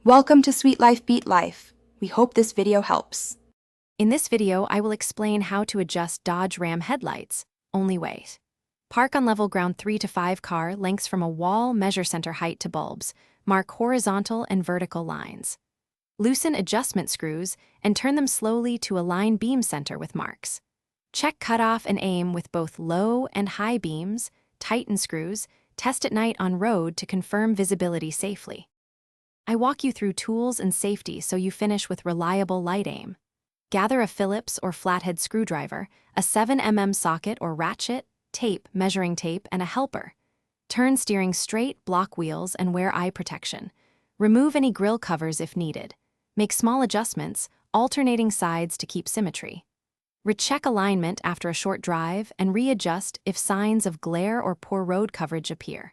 Welcome to Sweet Life Beat Life. We hope this video helps. In this video, I will explain how to adjust Dodge Ram headlights. Only wait. Park on level ground 3 to 5 car, lengths from a wall, measure center height to bulbs, mark horizontal and vertical lines. Loosen adjustment screws and turn them slowly to align beam center with marks. Check cutoff and aim with both low and high beams, tighten screws, test at night on road to confirm visibility safely. I walk you through tools and safety so you finish with reliable light aim. Gather a Phillips or flathead screwdriver, a 7mm socket or ratchet, tape, measuring tape, and a helper. Turn steering straight, block wheels, and wear eye protection. Remove any grille covers if needed. Make small adjustments, alternating sides to keep symmetry. Recheck alignment after a short drive and readjust if signs of glare or poor road coverage appear.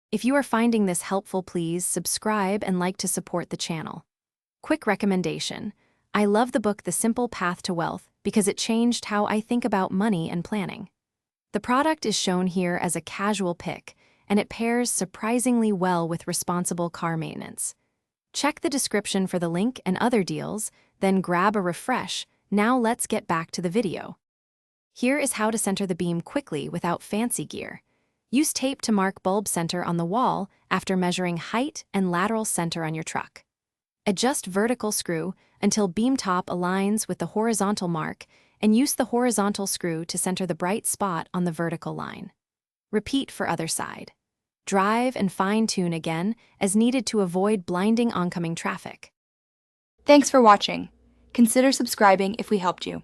If you are finding this helpful, please subscribe and like to support the channel. Quick recommendation. I love the book The Simple Path to Wealth because it changed how I think about money and planning. The product is shown here as a casual pick, and it pairs surprisingly well with responsible car maintenance. Check the description for the link and other deals, then grab a refresh. Now let's get back to the video. Here is how to center the beam quickly without fancy gear. Use tape to mark bulb center on the wall after measuring height and lateral center on your truck. Adjust vertical screw until beam top aligns with the horizontal mark and use the horizontal screw to center the bright spot on the vertical line. Repeat for other side. Drive and fine-tune again as needed to avoid blinding oncoming traffic. Thanks for watching. Consider subscribing if we helped you.